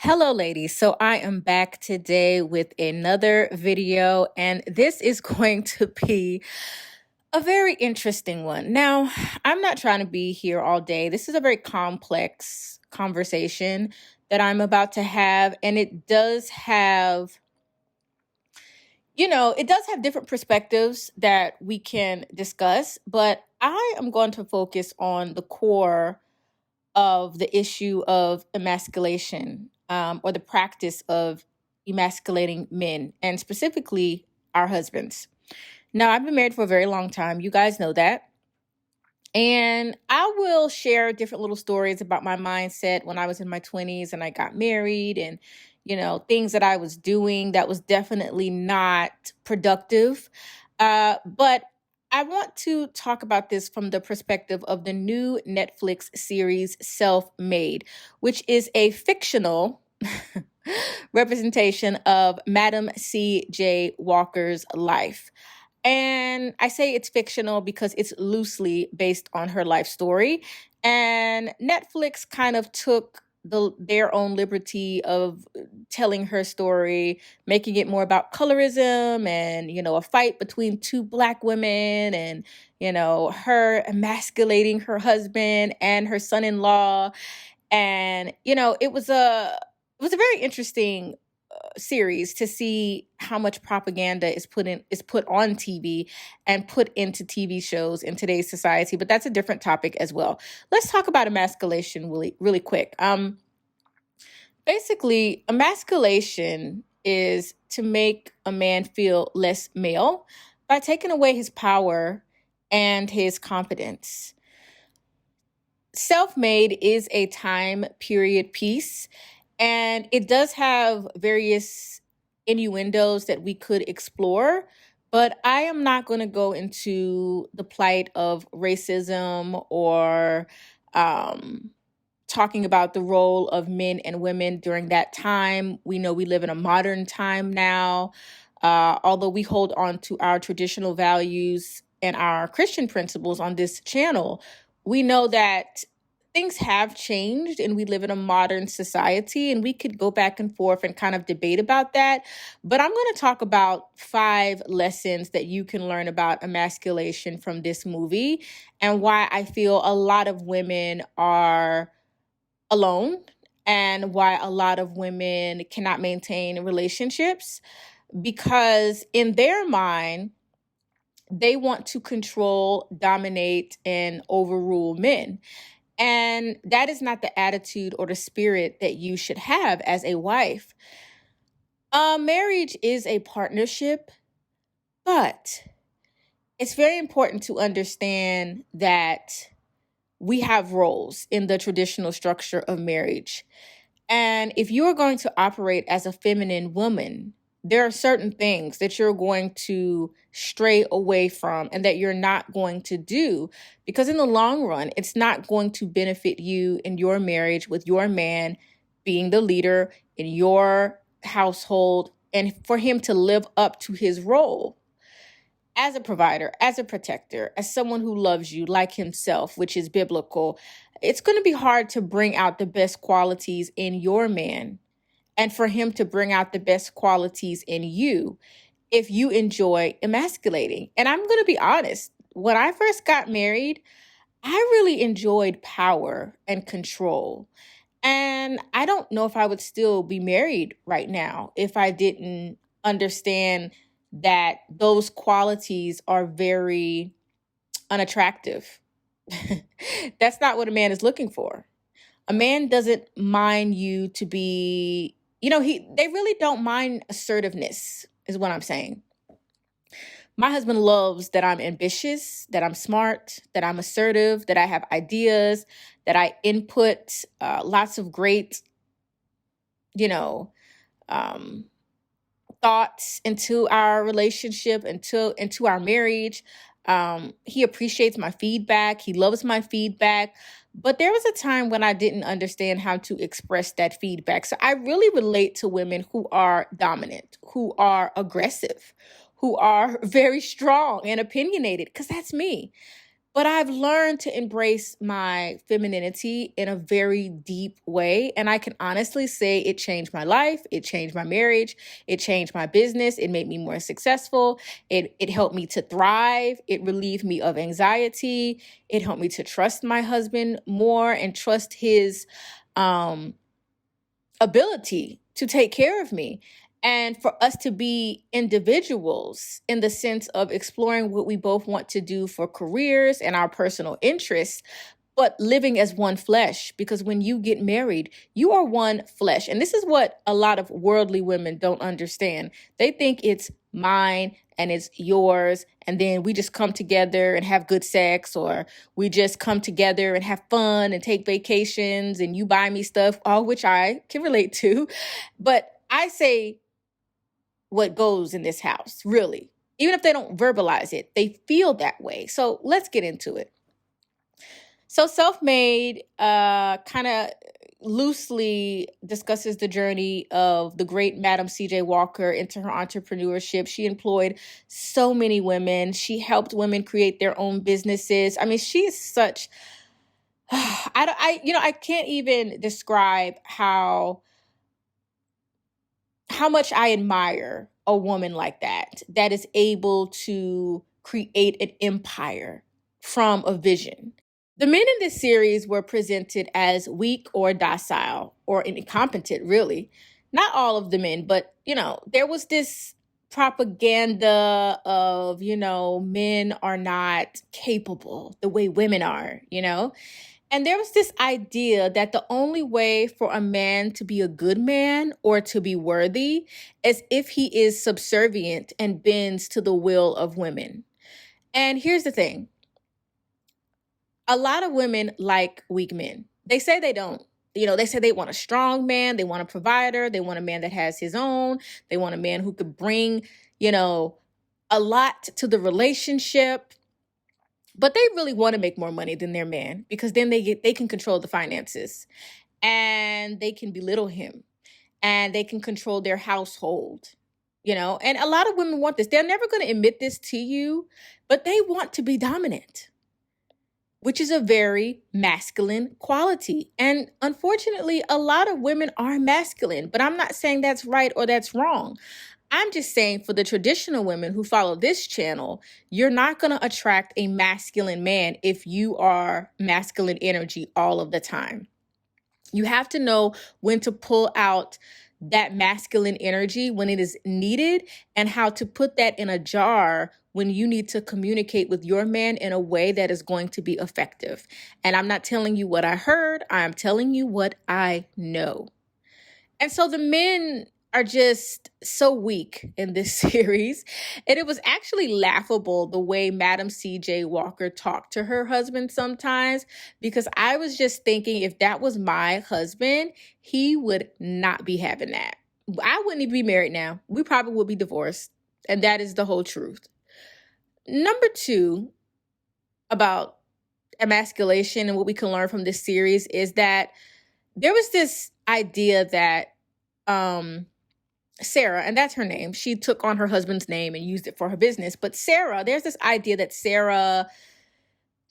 Hello, ladies. So I am back today with another video, and this is going to be a very interesting one. Now, I'm not trying to be here all day. This is a very complex conversation that I'm about to have, and it does have different perspectives that we can discuss, but I am going to focus on the core of the issue of emasculation, or the practice of emasculating men, and specifically our husbands. Now, I've been married for a very long time. You guys know that. And I will share different little stories about my mindset when I was in my 20s and I got married, and, things that I was doing that was definitely not productive. But I want to talk about this from the perspective of the new Netflix series Self-Made, which is a fictional representation of Madam C.J. Walker's life. And I say it's fictional because it's loosely based on her life story. And Netflix kind of took their own liberty of telling her story, making it more about colorism and, a fight between two Black women and, her emasculating her husband and her son-in-law. And, it was a very interesting series to see how much propaganda is put on TV and put into TV shows in today's society. But that's a different topic as well. Let's talk about emasculation really quick. Basically, emasculation is to make a man feel less male by taking away his power and his confidence. Self-Made is a time period piece, and it does have various innuendos that we could explore, but I am not going to go into the plight of racism or talking about the role of men and women during that time. We know we live in a modern time now. Although we hold on to our traditional values and our Christian principles on this channel, we know that things have changed and we live in a modern society, and we could go back and forth and kind of debate about that. But I'm going to talk about 5 lessons that you can learn about emasculation from this movie, and why I feel a lot of women are alone and why a lot of women cannot maintain relationships, because in their mind, they want to control, dominate, and overrule men. And that is not the attitude or the spirit that you should have as a wife. Marriage is a partnership, but it's very important to understand that we have roles in the traditional structure of marriage. And if you are going to operate as a feminine woman, there are certain things that you're going to stray away from and that you're not going to do, because in the long run, it's not going to benefit you in your marriage with your man being the leader in your household, and for him to live up to his role as a provider, as a protector, as someone who loves you like himself, which is biblical. It's going to be hard to bring out the best qualities in your man and for him to bring out the best qualities in you if you enjoy emasculating. And I'm going to be honest, when I first got married, I really enjoyed power and control. And I don't know if I would still be married right now if I didn't understand that those qualities are very unattractive. That's not what a man is looking for. A man doesn't mind you to be, they really don't mind assertiveness, is what I'm saying. My husband loves that I'm ambitious, that I'm smart, that I'm assertive, that I have ideas, that I input lots of great, thoughts into our relationship, into our marriage. He appreciates my feedback. He loves my feedback. But there was a time when I didn't understand how to express that feedback. So I really relate to women who are dominant, who are aggressive, who are very strong and opinionated, because that's me. But I've learned to embrace my femininity in a very deep way. And I can honestly say it changed my life. It changed my marriage. It changed my business. It made me more successful. It helped me to thrive. It relieved me of anxiety. It helped me to trust my husband more and trust his um, ability to take care of me. And for us to be individuals in the sense of exploring what we both want to do for careers and our personal interests, but living as one flesh. Because when you get married, you are one flesh. And this is what a lot of worldly women don't understand. They think it's mine and it's yours. And then we just come together and have good sex, or we just come together and have fun and take vacations and you buy me stuff, all which I can relate to. But I say what goes in this house, really. Even if they don't verbalize it, they feel that way. So let's get into it. So SelfMade kind of loosely discusses the journey of the great Madam C.J. Walker into her entrepreneurship. She employed so many women. She helped women create their own businesses. I mean, she is such, I can't even describe how much I admire a woman like that is able to create an empire from a vision. The men in this series were presented as weak or docile or incompetent, really. Not all of the men, but, there was this propaganda of, men are not capable the way women are. And there was this idea that the only way for a man to be a good man or to be worthy is if he is subservient and bends to the will of women. And here's the thing. A lot of women like weak men. They say they don't. They say they want a strong man. They want a provider. They want a man that has his own. They want a man who could bring, a lot to the relationship. But they really want to make more money than their man, because then they can control the finances and they can belittle him and they can control their household, and a lot of women want this. They're never going to admit this to you, but they want to be dominant, which is a very masculine quality. And unfortunately, a lot of women are masculine, but I'm not saying that's right or that's wrong. I'm just saying, for the traditional women who follow this channel, you're not going to attract a masculine man if you are masculine energy all of the time. You have to know when to pull out that masculine energy when it is needed, and how to put that in a jar when you need to communicate with your man in a way that is going to be effective. And I'm not telling you what I heard. I'm telling you what I know. And so the men are just so weak in this series. And it was actually laughable the way Madam C.J. Walker talked to her husband sometimes, because I was just thinking, if that was my husband, he would not be having that. I wouldn't even be married now. We probably would be divorced. And that is the whole truth. Number 2 about emasculation and what we can learn from this series is that there was this idea that Sara, and that's her name, she took on her husband's name and used it for her business. But Sara, there's this idea that Sara,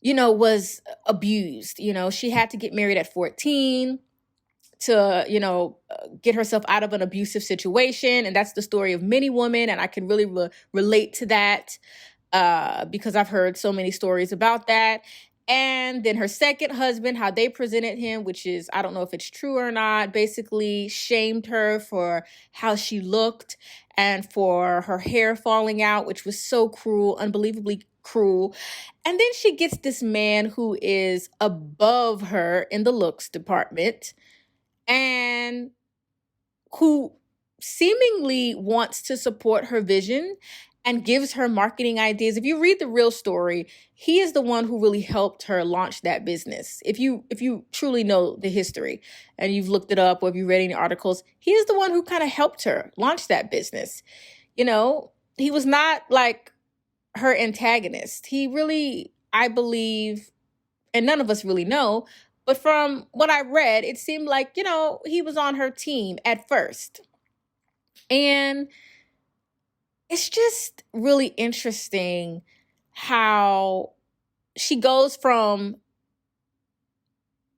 was abused. She had to get married at 14 to, get herself out of an abusive situation. And that's the story of many women. And I can really relate to that because I've heard so many stories about that. And then her second husband, how they presented him, which is, I don't know if it's true or not, basically shamed her for how she looked and for her hair falling out, which was so cruel, unbelievably cruel. And then she gets this man who is above her in the looks department and who seemingly wants to support her vision and gives her marketing ideas. If you read the real story, he is the one who really helped her launch that business. If you truly know the history and you've looked it up, or if you read any articles, he is the one who kind of helped her launch that business. He was not like her antagonist. He really, I believe, and none of us really know, but from what I read, it seemed like, he was on her team at first. And it's just really interesting how she goes from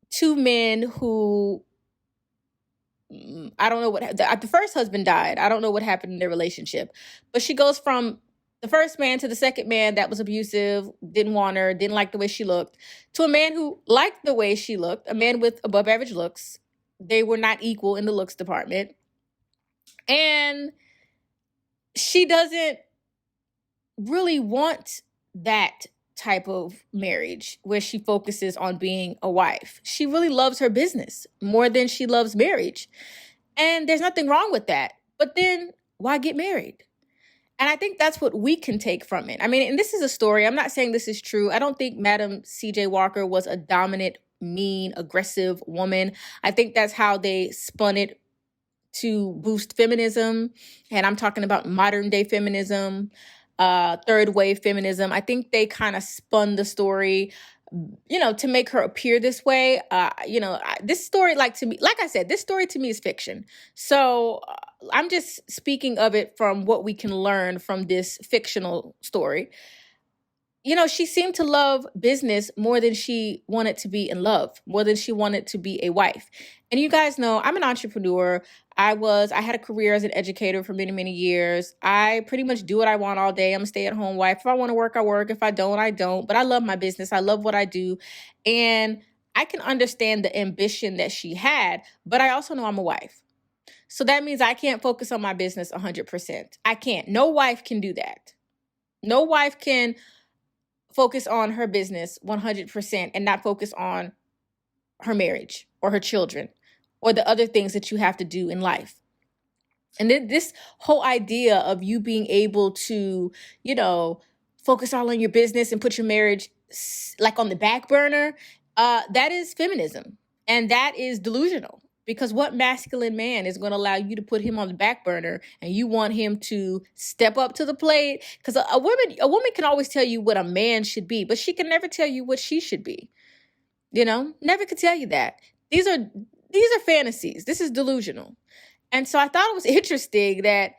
two men who, I don't know what, the first husband died. I don't know what happened in their relationship, but she goes from the first man to the second man that was abusive, didn't want her, didn't like the way she looked, to a man who liked the way she looked, a man with above average looks. They were not equal in the looks department. And she doesn't really want that type of marriage where she focuses on being a wife. She really loves her business more than she loves marriage. And there's nothing wrong with that. But then why get married? And I think that's what we can take from it. I mean, and this is a story. I'm not saying this is true. I don't think Madam C.J. Walker was a dominant, mean, aggressive woman. I think that's how they spun it to boost feminism. And I'm talking about modern day feminism, third wave feminism. I think they kind of spun the story, to make her appear this way. This story, like I said, this story to me is fiction. So I'm just speaking of it from what we can learn from this fictional story. She seemed to love business more than she wanted to be in love, more than she wanted to be a wife. And you guys know I'm an entrepreneur. I had a career as an educator for many, many years. I pretty much do what I want all day. I'm a stay-at-home wife. If I want to work, I work. If I don't, I don't. But I love my business. I love what I do. And I can understand the ambition that she had, but I also know I'm a wife. So that means I can't focus on my business 100%. I can't. No wife can do that. No wife can focus on her business 100% and not focus on her marriage or her children or the other things that you have to do in life. And then this whole idea of you being able to, focus all on your business and put your marriage like on the back burner, that is feminism. And that is delusional. Because what masculine man is going to allow you to put him on the back burner and you want him to step up to the plate? Because a woman can always tell you what a man should be, but she can never tell you what she should be. Never could tell you that. These are fantasies. This is delusional. And so I thought it was interesting that,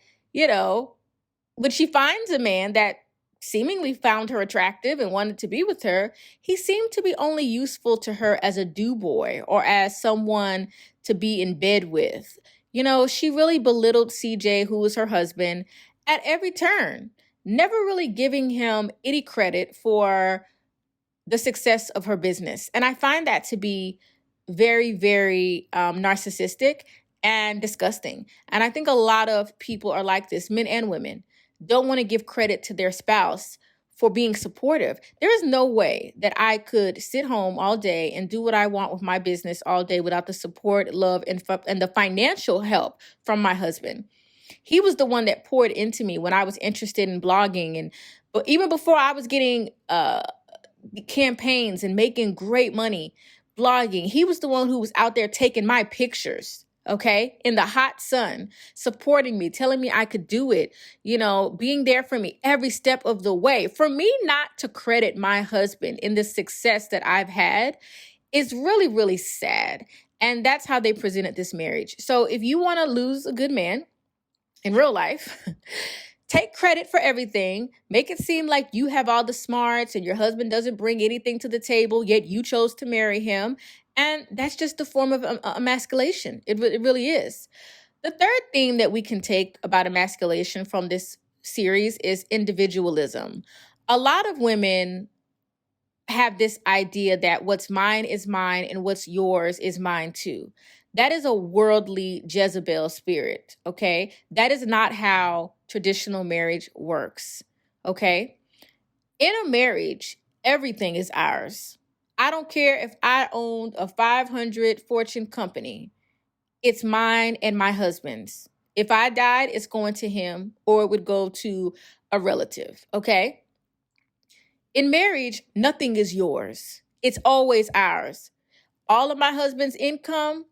when she finds a man that seemingly found her attractive and wanted to be with her, he seemed to be only useful to her as a do-boy or as someone to be in bed with. She really belittled CJ, who was her husband, at every turn, never really giving him any credit for the success of her business. And I find that to be very, very narcissistic and disgusting. And I think a lot of people are like this, men and women, don't want to give credit to their spouse for being supportive. There is no way that I could sit home all day and do what I want with my business all day without the support, love, and the financial help from my husband. He was the one that poured into me when I was interested in blogging. But even before I was getting campaigns and making great money blogging, he was the one who was out there taking my pictures, okay, in the hot sun, supporting me, telling me I could do it, being there for me every step of the way. For me not to credit my husband in the success that I've had is really, really sad. And that's how they presented this marriage. So if you want to lose a good man in real life, take credit for everything. Make it seem like you have all the smarts and your husband doesn't bring anything to the table, yet you chose to marry him. And that's just a form of emasculation. It really is. The third thing that we can take about emasculation from this series is individualism. A lot of women have this idea that what's mine is mine and what's yours is mine too. That is a worldly Jezebel spirit, okay? That is not how traditional marriage works, okay? In a marriage, everything is ours. I don't care if I owned a 500 Fortune company. It's mine and my husband's. If I died, it's going to him or it would go to a relative, okay? In marriage, nothing is yours. It's always ours. All of my husband's income,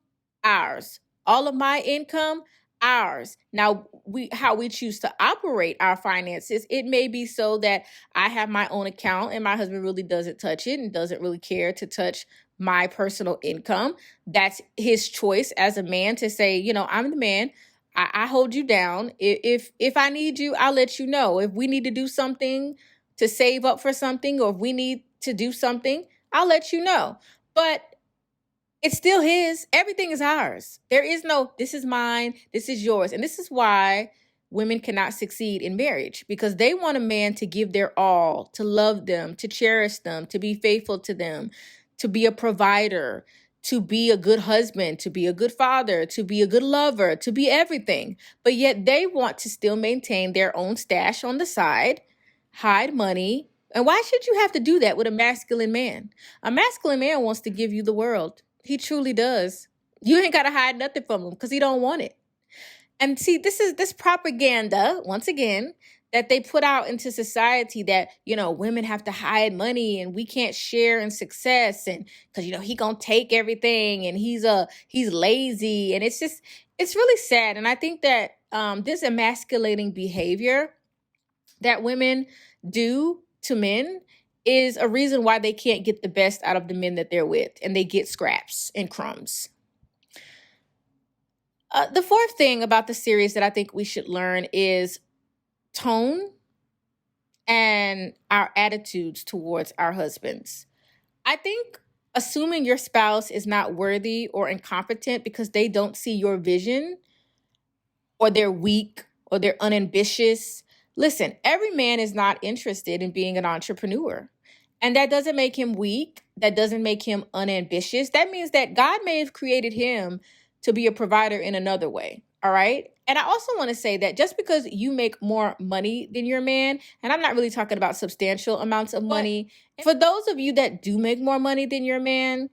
ours. All of my income, ours. Now, how we choose to operate our finances, it may be so that I have my own account and my husband really doesn't touch it and doesn't really care to touch my personal income. That's his choice as a man to say, I'm the man. I hold you down. If I need you, I'll let you know. If we need to do something to save up for something, or if we need to do something, I'll let you know. But it's still his. Everything is ours. There is no, this is mine, this is yours. And this is why women cannot succeed in marriage, because they want a man to give their all, to love them, to cherish them, to be faithful to them, to be a provider, to be a good husband, to be a good father, to be a good lover, to be everything. But yet they want to still maintain their own stash on the side, hide money. And why should you have to do that with a masculine man? A masculine man wants to give you the world. He truly does. You ain't got to hide nothing from him because he don't want it. And see, this is this propaganda, once again, that they put out into society that, women have to hide money and we can't share in success, and because, he gonna take everything and he's lazy. And it's really sad. And I think that this emasculating behavior that women do to men is a reason why they can't get the best out of the men that they're with, and they get scraps and crumbs. The fourth thing about the series that I think we should learn is tone and our attitudes towards our husbands. I think assuming your spouse is not worthy or incompetent because they don't see your vision, or they're weak, or they're unambitious. Listen, every man is not interested in being an entrepreneur. And that doesn't make him weak. That doesn't make him unambitious. That means that God may have created him to be a provider in another way. All right. And I also want to say that just because you make more money than your man, and I'm not really talking about substantial amounts of money, for those of you that do make more money than your man,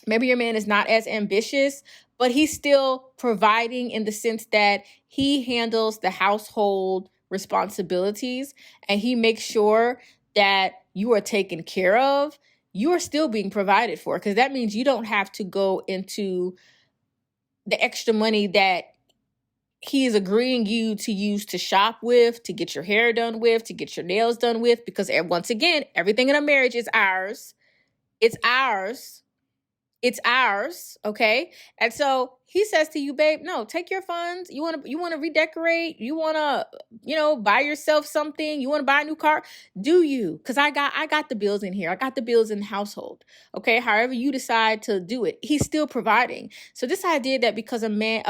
maybe your man is not as ambitious, but he's still providing in the sense that he handles the household responsibilities and he makes sure that you are taken care of. You are still being provided for, because that means you don't have to go into the extra money that he is agreeing you to use to shop with, to get your hair done with, to get your nails done with, because once again, everything in a marriage is ours. It's ours. It's ours, okay? And so he says to you, babe, no, take your funds. You want to redecorate? You want to, buy yourself something? You want to buy a new car? Do you? Because I got the bills in here. I got the bills in the household, okay? However you decide to do it, he's still providing. So this idea that because a man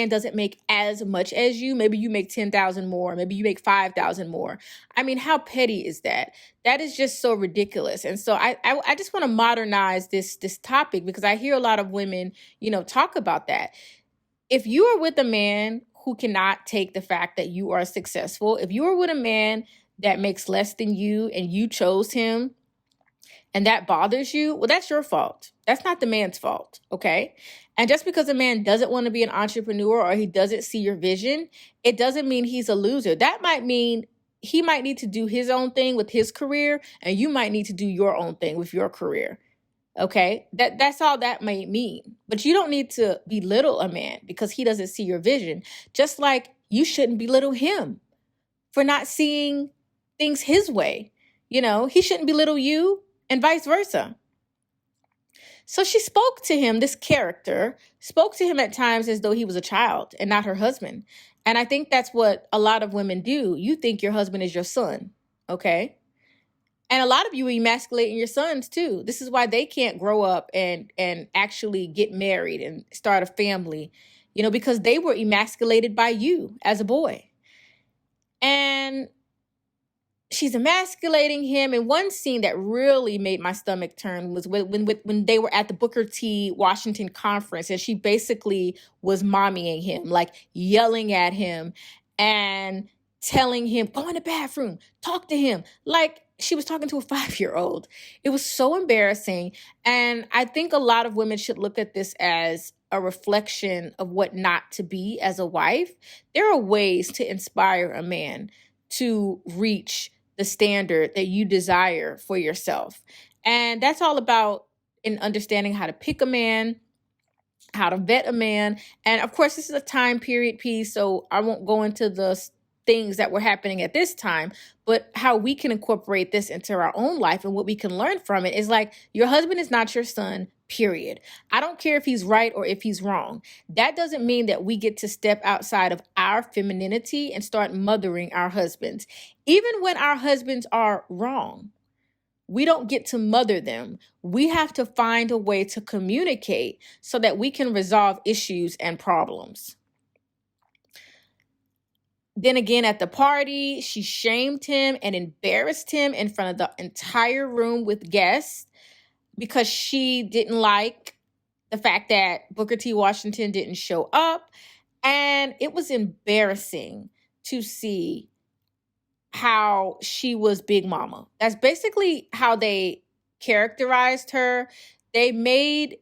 doesn't make as much as you, maybe you make 10,000 more, maybe you make 5,000 more. I mean, how petty is that? That is just so ridiculous. And so I just want to modernize this topic, because I hear a lot of women, talk about that. If you are with a man who cannot take the fact that you are successful, if you are with a man that makes less than you and you chose him and that bothers you, well, that's your fault. That's not the man's fault, okay? And just because a man doesn't want to be an entrepreneur or he doesn't see your vision, it doesn't mean he's a loser. That might mean he might need to do his own thing with his career, and you might need to do your own thing with your career. Okay, that's all that may mean. But you don't need to belittle a man because he doesn't see your vision. Just like you shouldn't belittle him for not seeing things his way. He shouldn't belittle you, and vice versa. So she spoke to him, this character, spoke to him at times as though he was a child and not her husband. And I think that's what a lot of women do. You think your husband is your son, okay? And a lot of you are emasculating your sons too. This is why they can't grow up and actually get married and start a family, because they were emasculated by you as a boy. And she's emasculating him. And one scene that really made my stomach turn was when they were at the Booker T. Washington conference, and she basically was mommying him, like yelling at him and telling him, go in the bathroom, talk to him, like she was talking to a 5-year-old. It was so embarrassing. And I think a lot of women should look at this as a reflection of what not to be as a wife. There are ways to inspire a man to reach the standard that you desire for yourself. And that's all about in understanding how to pick a man, how to vet a man. And of course, this is a time period piece, so I won't go into the things that were happening at this time, but how we can incorporate this into our own life and what we can learn from it is like, your husband is not your son, period. I don't care if he's right or if he's wrong. That doesn't mean that we get to step outside of our femininity and start mothering our husbands, even when our husbands are wrong. We don't get to mother them. We have to find a way to communicate so that we can resolve issues and problems. Then again, at the party, she shamed him and embarrassed him in front of the entire room with guests because she didn't like the fact that Booker T. Washington didn't show up. And it was embarrassing to see how she was Big Mama. That's basically how they characterized her. They made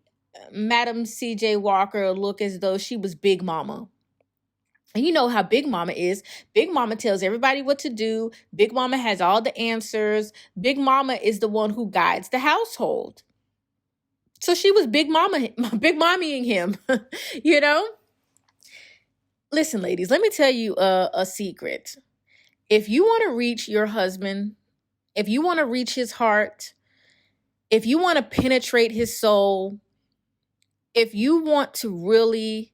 Madam C.J. Walker look as though she was Big Mama. And you know how Big Mama is. Big Mama tells everybody what to do. Big Mama has all the answers. Big Mama is the one who guides the household. So she was Big Mommying him, you know? Listen, ladies, let me tell you a secret. If you want to reach your husband, if you want to reach his heart, if you want to penetrate his soul, if you want to really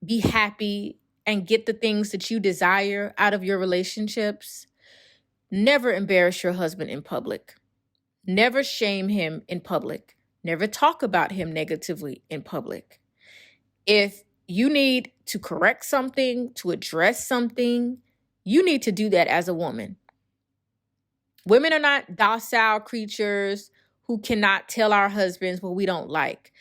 be happy and get the things that you desire out of your relationships, never embarrass your husband in public. Never shame him in public. Never talk about him negatively in public. If you need to correct something, to address something, you need to do that as a woman. Women are not docile creatures who cannot tell our husbands what we don't like.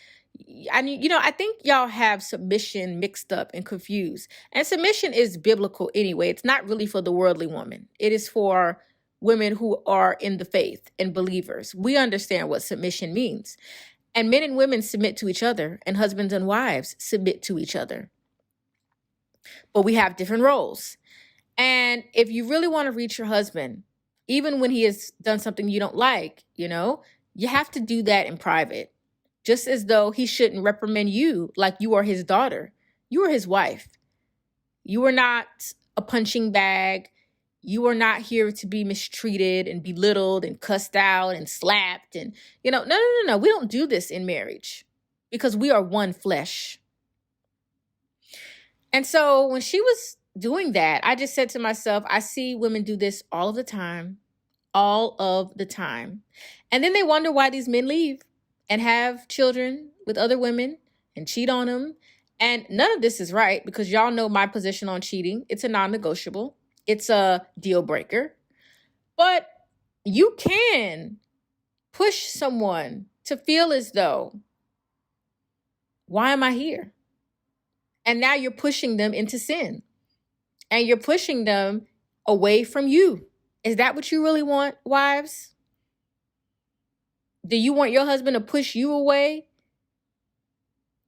I think y'all have submission mixed up and confused. And submission is biblical anyway. It's not really for the worldly woman. It is for women who are in the faith and believers. We understand what submission means. And men and women submit to each other, and husbands and wives submit to each other. But we have different roles. And if you really want to reach your husband, even when he has done something you don't like, you have to do that in private. Just as though he shouldn't reprimand you like you are his daughter. You are his wife. You are not a punching bag. You are not here to be mistreated and belittled and cussed out and slapped. And, no. We don't do this in marriage because we are one flesh. And so when she was doing that, I just said to myself, I see women do this all of the time. And then they wonder why these men leave and have children with other women and cheat on them. And none of this is right because y'all know my position on cheating. It's a non-negotiable. It's a deal breaker. But you can push someone to feel as though, why am I here? And now you're pushing them into sin. And you're pushing them away from you. Is that what you really want, wives? Do you want your husband to push you away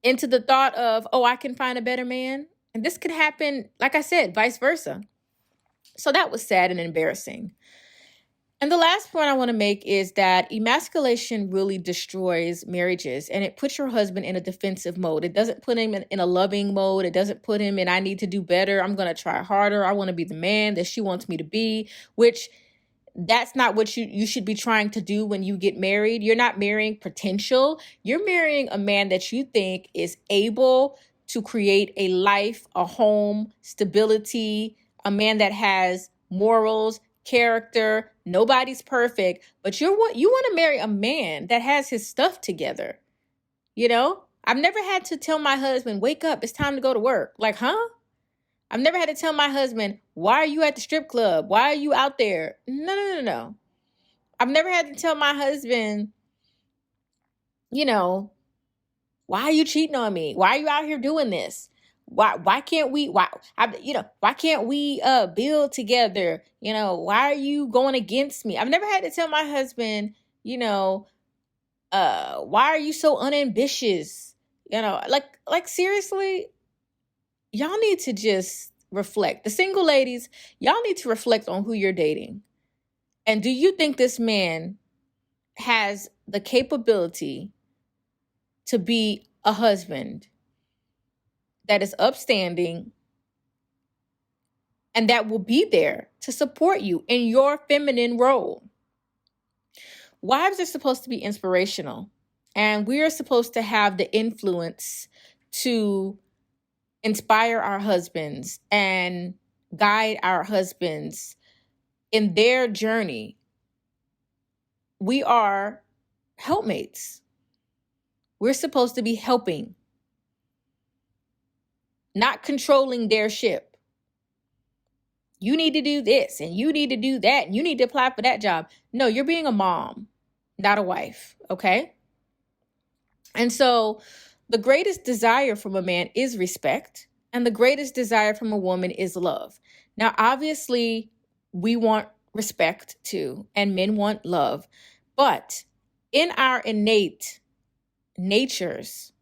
into the thought of, I can find a better man? And this could happen, like I said, vice versa. So that was sad and embarrassing. And the last point I want to make is that emasculation really destroys marriages, and it puts your husband in a defensive mode. It doesn't put him in a loving mode. It doesn't put him in, I need to do better. I'm going to try harder. I want to be the man that she wants me to be, which that's not what you should be trying to do when you get married. You're not marrying potential. You're marrying a man that you think is able to create a life, a home, stability, a man that has morals, character. Nobody's perfect, but you want to marry a man that has his stuff together. I've never had to tell my husband, wake up, it's time to go to work. Like, huh? I've never had to tell my husband, why are you at the strip club? Why are you out there? No. I've never had to tell my husband, why are you cheating on me? Why are you out here doing this? Why can't we build together? Why are you going against me? I've never had to tell my husband, why are you so unambitious? Like seriously, y'all need to just reflect. The single ladies, y'all need to reflect on who you're dating. And do you think this man has the capability to be a husband that is upstanding and that will be there to support you in your feminine role? Wives are supposed to be inspirational, and we are supposed to have the influence to inspire our husbands and guide our husbands in their journey we are helpmates. We're supposed to be helping, not controlling their ship. You need to do this and you need to do that and you need to apply for that job. No, you're being a mom, not a wife, okay? And so the greatest desire from a man is respect, and the greatest desire from a woman is love. Now, obviously, we want respect too, and men want love. But in our innate natures,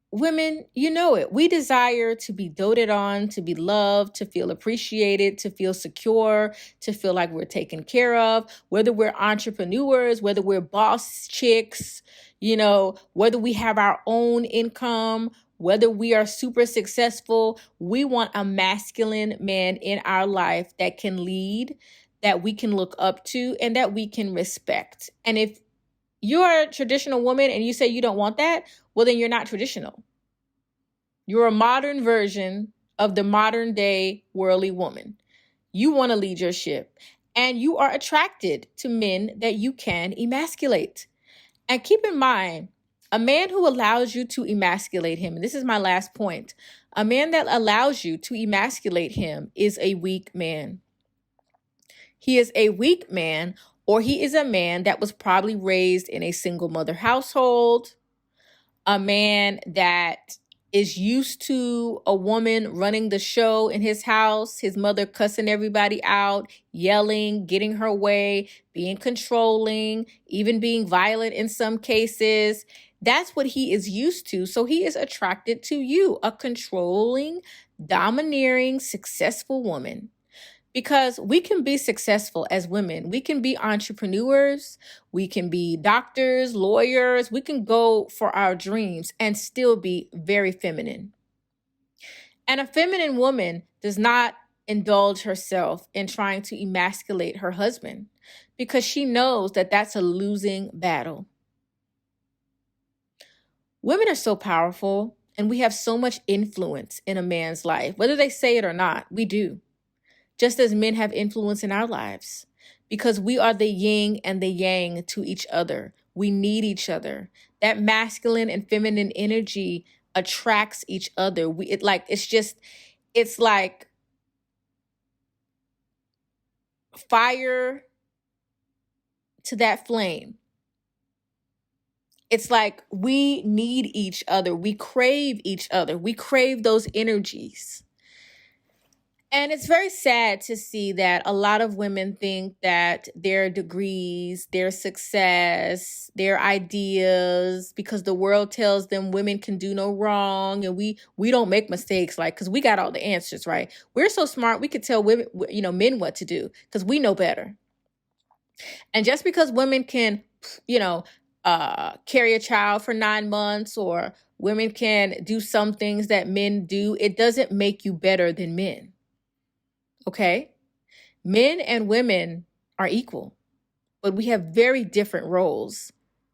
women, you know it. We desire to be doted on, to be loved, to feel appreciated, to feel secure, to feel like we're taken care of, whether we're entrepreneurs, whether we're boss chicks, whether we have our own income, whether we are super successful. We want a masculine man in our life that can lead, that we can look up to, and that we can respect. And if you're a traditional woman and you say you don't want that, well, then you're not traditional. You're a modern version of the modern day worldly woman. You want to lead your ship, and you are attracted to men that you can emasculate. And keep in mind, a man who allows you to emasculate him, and this is my last point, a man that allows you to emasculate him is a weak man. He is a weak man, or he is a man that was probably raised in a single mother household, a man that is used to a woman running the show in his house, his mother cussing everybody out, yelling, getting her way, being controlling, even being violent in some cases. That's what he is used to. So he is attracted to you, a controlling, domineering, successful woman. Because we can be successful as women. We can be entrepreneurs. We can be doctors, lawyers. We can go for our dreams and still be very feminine. And a feminine woman does not indulge herself in trying to emasculate her husband because she knows that that's a losing battle. Women are so powerful, and we have so much influence in a man's life. Whether they say it or not, we do. Just as men have influence in our lives, because we are the yin and the yang to each other. We need each other. That masculine and feminine energy attracts each other. It's like fire to that flame. It's like we need each other. We crave each other. We crave those energies. And it's very sad to see that a lot of women think that their degrees, their success, their ideas, because the world tells them women can do no wrong and we don't make mistakes, like, because we got all the answers, right? We're so smart, we could tell women, men what to do because we know better. And just because women can, carry a child for 9 months, or women can do some things that men do, it doesn't make you better than men. Okay? Men and women are equal, but we have very different roles,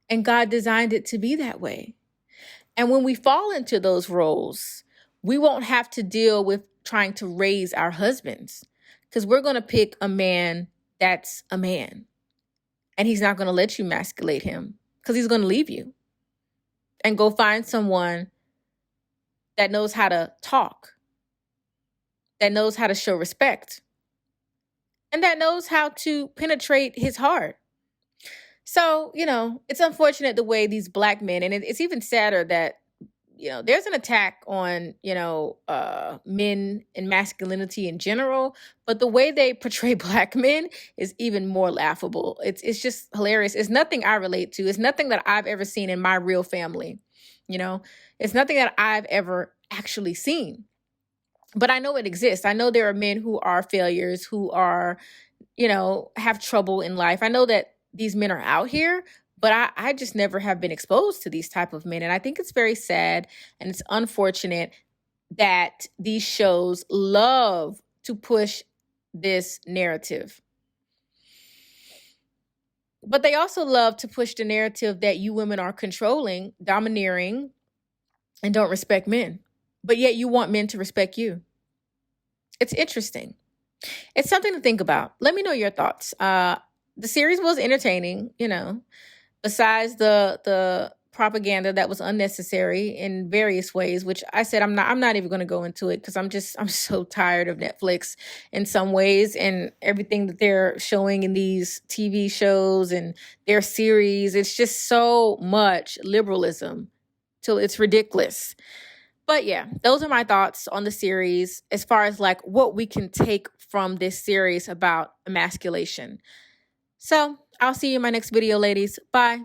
and God designed it to be that way. And when we fall into those roles, we won't have to deal with trying to raise our husbands, because we're going to pick a man that's a man, and he's not going to let you emasculate him, because he's going to leave you and go find someone that knows how to talk, that knows how to show respect, and that knows how to penetrate his heart. So, it's unfortunate the way these Black men, and it's even sadder that, there's an attack on, men and masculinity in general, but the way they portray Black men is even more laughable. It's just hilarious. It's nothing I relate to. It's nothing that I've ever seen in my real family. It's nothing that I've ever actually seen. But I know it exists. I know there are men who are failures, who are, have trouble in life. I know that these men are out here, but I just never have been exposed to these type of men. And I think it's very sad, and it's unfortunate that these shows love to push this narrative. But they also love to push the narrative that you women are controlling, domineering, and don't respect men. But yet you want men to respect you. It's interesting. It's something to think about. Let me know your thoughts. the series was entertaining, besides the propaganda that was unnecessary in various ways, which I said I'm not even going to go into it because I'm so tired of Netflix in some ways and everything that they're showing in these TV shows and their series. It's just so much liberalism till it's ridiculous. But yeah, those are my thoughts on the series as far as like what we can take from this series about emasculation. So I'll see you in my next video, ladies. Bye.